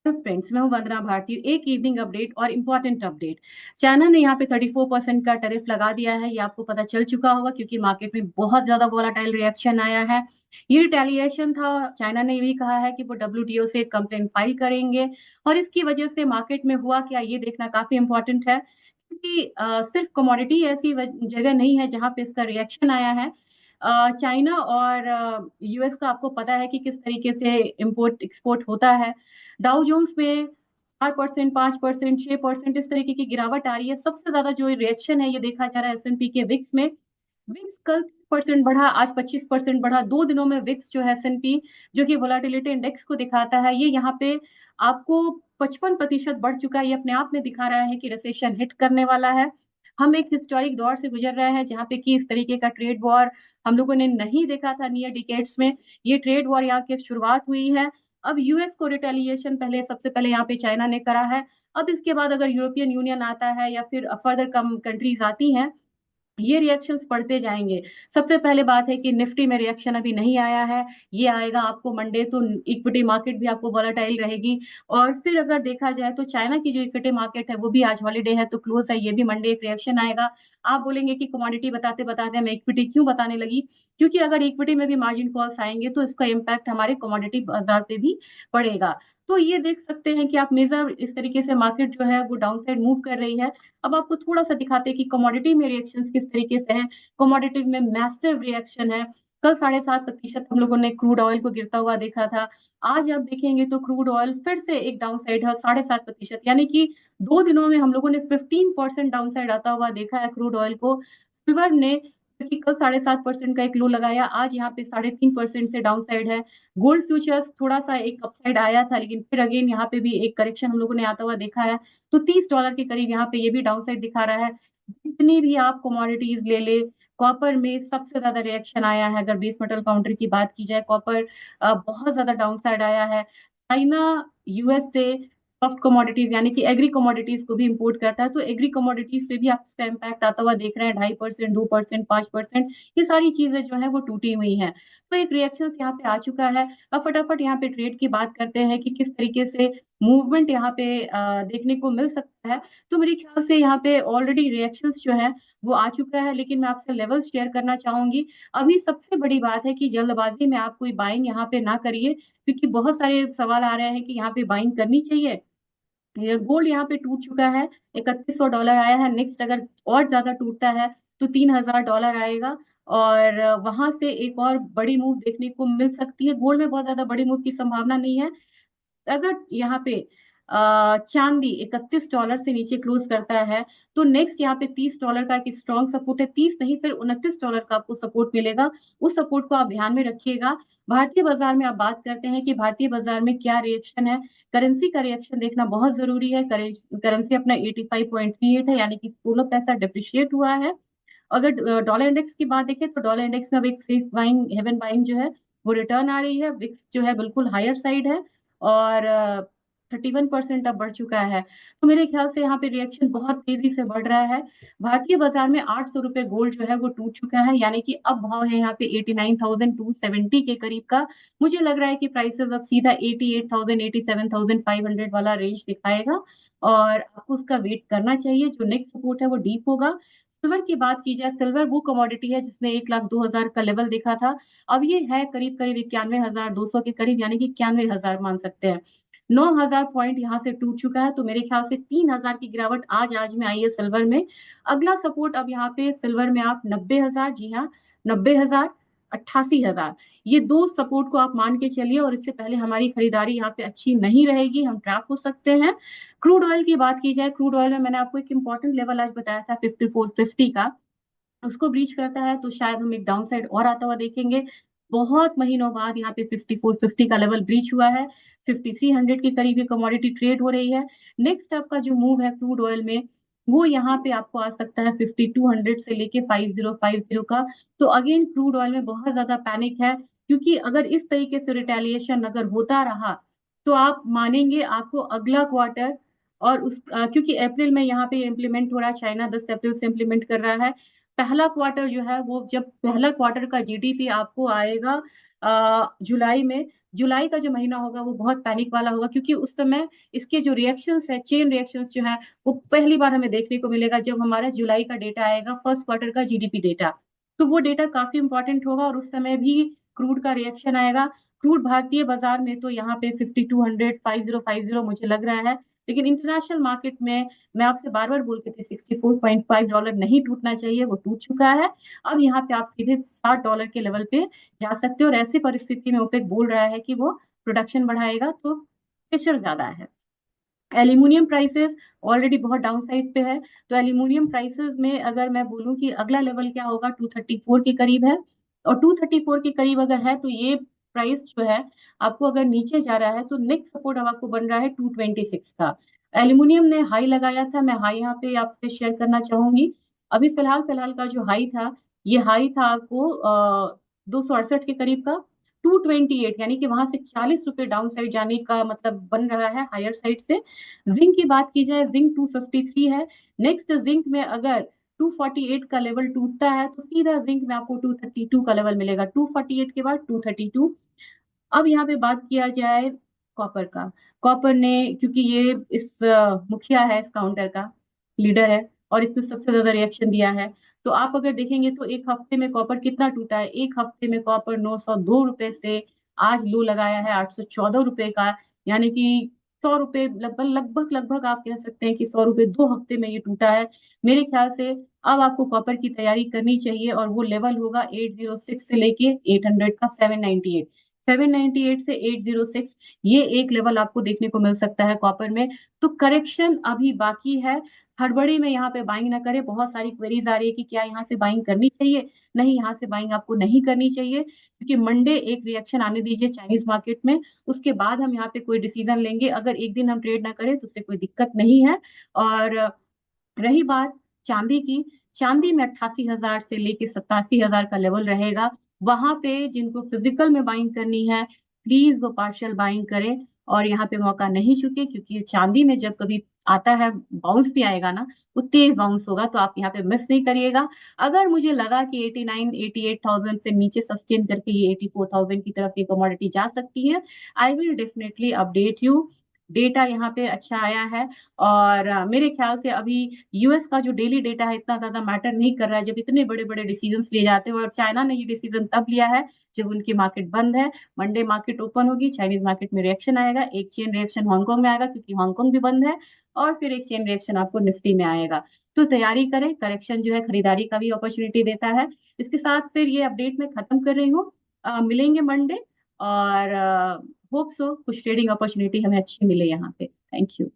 Friends, मैं हूं वंदना भारती। एक इवनिंग अपडेट और इम्पोर्टेंट अपडेट। चाइना ने यहाँ पे 34% का टैरिफ लगा दिया है। ये आपको पता चल चुका होगा क्योंकि मार्केट में बहुत ज्यादा वोलाटाइल रिएक्शन आया है। ये रिटेलिएशन था। चाइना ने भी कहा है कि वो डब्ल्यूटीओ से कंप्लेंट फाइल करेंगे और इसकी वजह से मार्केट में हुआ क्या, ये देखना काफी इंपॉर्टेंट है क्योंकि सिर्फ कमोडिटी ऐसी जगह नहीं है जहां पे इसका रिएक्शन आया है। चाइना और यूएस का आपको पता है कि किस तरीके से इंपोर्ट एक्सपोर्ट होता है। डाउ जोन्स में 4%, 5%, 6% इस तरीके की गिरावट आ रही है। सबसे ज्यादा जो रिएक्शन है ये देखा जा रहा है एसएनपी के विक्स में। विक्स कल 30% बढ़ा, आज 25% बढ़ा। 2 दिनों में विक्स जो है एसएनपी, जो कि वोलाटिलिटी इंडेक्स को दिखाता है, ये यहाँ पे आपको 55% बढ़ चुका है। ये अपने आप में दिखा रहा है कि रिसेशन हिट करने वाला है। हम एक हिस्टोरिक दौर से गुजर रहे हैं जहाँ पे कि इस तरीके का ट्रेड वॉर हम लोगों ने नहीं देखा था नियर डिकेड्स में। ये ट्रेड वॉर यहाँ की शुरुआत हुई है। अब यूएस को रिटेलिएशन पहले, सबसे पहले यहाँ पे चाइना ने करा है। अब इसके बाद अगर यूरोपियन यूनियन आता है या फिर फर्दर कम कंट्रीज आती हैं, ये रिएक्शंस बढ़ते जाएंगे। सबसे पहले बात है कि निफ्टी में रिएक्शन अभी नहीं आया है। ये आएगा आपको मंडे, तो इक्विटी मार्केट भी आपको वॉलेटाइल रहेगी। और फिर अगर देखा जाए तो चाइना की जो इक्विटी मार्केट है वो भी आज हॉलीडे है तो क्लोज है, ये भी मंडे एक रिएक्शन आएगा। आप बोलेंगे कि कमोडिटी बताते बताते मैं इक्विटी क्यों बताने लगी, क्योंकि अगर इक्विटी में भी मार्जिन कॉल्स आएंगे तो इसका इम्पैक्ट हमारे कमोडिटी बाजार पे भी पड़ेगा। तो ये देख सकते हैं कि आप मेजर इस तरीके से मार्केट जो है वो डाउन साइड मूव कर रही है। अब आपको थोड़ा सा दिखाते हैं कि कमोडिटी में रिएक्शंस किस तरीके से है। कमोडिटी में मैसिव रिएक्शन है। कल 7.5% हम लोगों ने क्रूड ऑयल को गिरता हुआ देखा था। आज आप देखेंगे तो क्रूड ऑयल फिर से एक डाउन साइड है, 7.5%, यानी कि 2 दिनों में हम लोगों ने 15% डाउन साइड आता हुआ देखा है क्रूड ऑयल को। सिल्वर ने, क्योंकि कल 7.5% का एक लो लगाया, आज यहाँ पे 3.5% से डाउन साइड है। गोल्ड फ्यूचर्स थोड़ा सा एक अपसाइड आया था, लेकिन फिर अगेन यहाँ पे भी एक करेक्शन हम लोगों ने आता हुआ देखा है। तो $30 के करीब यहाँ पे ये भी डाउन साइड दिखा रहा है। जितनी भी आप कमोडिटीज ले ले, कॉपर में सबसे ज्यादा रिएक्शन आया है। अगर बेस मेटल काउंटर की बात की जाए, कॉपर बहुत ज्यादा डाउन साइड आया है। चाइना यूएस से सॉफ्ट कमोडिटीज यानी कि एग्री कमोडिटीज को भी इंपोर्ट करता है, तो एग्री कमोडिटीज पे भी आप इसका इम्पैक्ट आता हुआ देख रहे हैं। 2.5%, 2%, 5%, ये सारी चीजें जो है वो टूटी हुई हैं। तो एक रिएक्शन यहाँ पे आ चुका है। अब फटाफट यहाँ पे ट्रेड की बात करते हैं कि किस तरीके से मूवमेंट यहाँ पे देखने को मिल सकता है। तो मेरे ख्याल से यहाँ पे ऑलरेडी रिएक्शंस जो है वो आ चुका है, लेकिन मैं आपसे लेवल शेयर करना चाहूंगी। अभी सबसे बड़ी बात है कि जल्दबाजी में आप कोई बाइंग यहाँ पे ना करिए, क्योंकि बहुत सारे सवाल आ रहे हैं कि यहाँ पे बाइंग करनी चाहिए। ये गोल्ड यहाँ पे टूट चुका है, $3100 आया है। नेक्स्ट अगर और ज्यादा टूटता है तो $3000 आएगा। और वहां से एक और बड़ी मूव देखने को मिल सकती है। गोल्ड में बहुत ज्यादा बड़ी मूव की संभावना नहीं है। अगर यहाँ पे चांदी $31 से नीचे क्लोज करता है तो नेक्स्ट यहाँ पे $30 का एक स्ट्रॉन्ग सपोर्ट है। 30 नहीं, फिर $29 का आपको सपोर्ट मिलेगा। उस सपोर्ट को आप ध्यान में रखिएगा। भारतीय बाजार में आप बात करते हैं कि भारतीय बाजार में क्या रिएक्शन है। करेंसी का रिएक्शन देखना बहुत जरूरी है। करेंसी अपना 85.38 है, यानी कि 16 पैसा डिप्रिशिएट हुआ है। अगर डॉलर इंडेक्स की बात देखें तो डॉलर इंडेक्स में अब एक सेफ बाइंग, हेवन बाइंग जो है वो रिटर्न आ रही है। विक्स जो है बिल्कुल हायर साइड है और 31% अब बढ़ चुका है। तो मेरे ख्याल से यहाँ पे रिएक्शन बहुत तेजी से बढ़ रहा है। भारतीय बाजार में $800 गोल्ड जो है वो टूट चुका है, यानी कि अब भाव है यहाँ पे 89,270 के करीब का। मुझे लग रहा है कि प्राइसेस अब सीधा 88,000, 87,500 वाला रेंज दिखाएगा और आपको उसका वेट करना चाहिए। जो नेक्स्ट सपोर्ट है वो डीप होगा। सिल्वर की बात की जाए, सिल्वर वो कमोडिटी है जिसने 1,02,000 का लेवल देखा था। अब ये है करीब करीब 91,200 के करीब, यानी कि 91,000 मान सकते हैं। 9,000 पॉइंट यहाँ से टूट चुका है, तो मेरे ख्याल से 3,000 की गिरावट आज में आई है सिल्वर में। अगला सपोर्ट अब यहाँ पे सिल्वर में आप 90,000, जी हाँ, 90,000, 88,000, ये दो सपोर्ट को आप मान के चलिए। और इससे पहले हमारी खरीदारी यहाँ पे अच्छी नहीं रहेगी, हम ट्रैप हो सकते हैं। क्रूड ऑयल की बात की जाए, क्रूड ऑयल में मैंने आपको एक इंपॉर्टेंट लेवल आज बताया था 5450 का। उसको ब्रीच करता है तो शायद हम एक डाउन साइड और आता हुआ देखेंगे। बहुत महीनों बाद यहाँ पे 5450 का लेवल ब्रीच हुआ है। 5300 के करीब ये कमोडिटी ट्रेड हो रही है। नेक्स्ट आपका जो मूव है क्रूड ऑयल में, वो यहाँ पे आपको आ सकता है 5200 से लेके 5050 का। तो अगेन क्रूड ऑयल में बहुत ज्यादा पैनिक है, क्योंकि अगर इस तरीके से रिटेलिएशन अगर होता रहा तो आप मानेंगे आपको अगला क्वार्टर और क्योंकि अप्रैल में यहाँ पे इम्प्लीमेंट हो रहा है, चाइना 10 अप्रैल से इम्प्लीमेंट कर रहा है। पहला क्वार्टर जो है वो, जब पहला क्वार्टर का जीडीपी आपको आएगा जुलाई का जो महीना होगा वो बहुत पैनिक वाला होगा, क्योंकि उस समय इसके जो रिएक्शंस है, चेन रिएक्शंस जो है, वो पहली बार हमें देखने को मिलेगा जब हमारा जुलाई का डेटा आएगा, फर्स्ट क्वार्टर का जीडीपी डेटा। तो वो डेटा काफी इंपॉर्टेंट होगा और उस समय भी क्रूड का रिएक्शन आएगा। क्रूड भारतीय बाजार में तो यहाँ पे 5200 5050 मुझे लग रहा है, लेकिन इंटरनेशनल मार्केट में मैं आपसे बार बार बोलती थी $64.5 नहीं टूटना चाहिए, वो टूट चुका है। अब यहाँ पे आप सीधे $60 के लेवल पे जा सकते हो, और ऐसी परिस्थिति में ओपेक बोल रहा है कि वो प्रोडक्शन बढ़ाएगा, तो प्रेशर ज्यादा है। एल्यूमिनियम प्राइसेस ऑलरेडी बहुत डाउन साइड पे है, तो एल्यूमिनियम प्राइसेस में अगर मैं बोलूं कि अगला लेवल क्या होगा, 234 के करीब है। और 234 के करीब अगर है तो ये प्राइस जो है आपको अगर नीचे जा रहा है तो नेक्स्ट सपोर्ट अब आपको बन रहा है 226 का। एल्यूमिनियम ने हाई लगाया था, मैं हाई यहाँ पे आपसे शेयर करना चाहूंगी। अभी फिलहाल फिलहाल का जो हाई था, ये हाई था आपको 268 के करीब का। 228 यानी कि वहां से ₹40 डाउन साइड जाने का मतलब बन रहा है हायर साइड से। जिंक की बात की जाए, जिंक 253 है। नेक्स्ट जिंक में अगर 248 का लेवल टूटता है तो सीधा जिंक में आपको 232 का लेवल मिलेगा, 248 के बाद 232। अब यहाँ पे बात किया जाए कॉपर का। कॉपर ने, क्योंकि ये इस मुखिया है, इस काउंटर का लीडर है और इसने सबसे ज्यादा रिएक्शन दिया है, तो आप अगर देखेंगे तो एक हफ्ते में कॉपर कितना टूटा है। एक हफ्ते में कॉपर ₹902 से आज लो लगाया है ₹814 का, यानी कि ₹100 लगभग लगभग लगभग आप कह सकते हैं कि ₹100 2 हफ्ते में ये टूटा है। मेरे ख्याल से अब आपको कॉपर की तैयारी करनी चाहिए, और वो लेवल होगा 806 से लेके 800 का 798। 798 से 806, ये एक लेवल आपको देखने को मिल सकता है कॉपर में। तो करेक्शन अभी बाकी है, हड़बड़ी में यहाँ पे बाइंग ना करें। बहुत सारी क्वेरीज आ रही है कि क्या यहाँ से बाइंग करनी चाहिए। नहीं, यहाँ से बाइंग आपको नहीं करनी चाहिए, क्योंकि मंडे एक रिएक्शन आने दीजिए चाइनीज मार्केट में, उसके बाद हम यहाँ पे कोई डिसीजन लेंगे। अगर एक दिन हम ट्रेड ना करें तो उससे कोई दिक्कत नहीं है। और रही बात चांदी की, चांदी में 88,000 से लेके 87,000 का लेवल रहेगा। वहां पे जिनको फिजिकल में बाइंग करनी है, प्लीज वो पार्शियल बाइंग करें और यहाँ पे मौका नहीं चुके, क्योंकि चांदी में जब कभी आता है, बाउंस भी आएगा ना, वो तेज बाउंस होगा, तो आप यहाँ पे मिस नहीं करिएगा। अगर मुझे लगा कि 89 88,000 से नीचे सस्टेन करके ये 84,000 की तरफ ये कमोडिटी जा सकती है, I will definitely update you. Data यहाँ पे अच्छा आया है, और मेरे ख्याल से अभी यूएस का जो डेली डेटा है इतना ज्यादा मैटर नहीं कर रहा है, जब इतने बड़े बड़े डिसीजंस लिए जाते हैं। और चाइना ने ये डिसीजन तब लिया है जब उनकी मार्केट बंद है। मंडे मार्केट ओपन होगी, चाइनीज मार्केट में रिएक्शन आएगा, एक चेन रिएक्शन हांगकांग में आएगा क्योंकि हांगकांग भी बंद है, और फिर एक चेन रिएक्शन आपको निफ्टी में आएगा। तो तैयारी करें, करेक्शन जो है खरीदारी का भी अपॉर्चुनिटी देता है। इसके साथ फिर ये अपडेट मैं खत्म कर रही हूँ। मिलेंगे मंडे, और होप सो कुछ ट्रेडिंग अपॉर्चुनिटी हमें अच्छी मिले यहाँ पे। Thank you.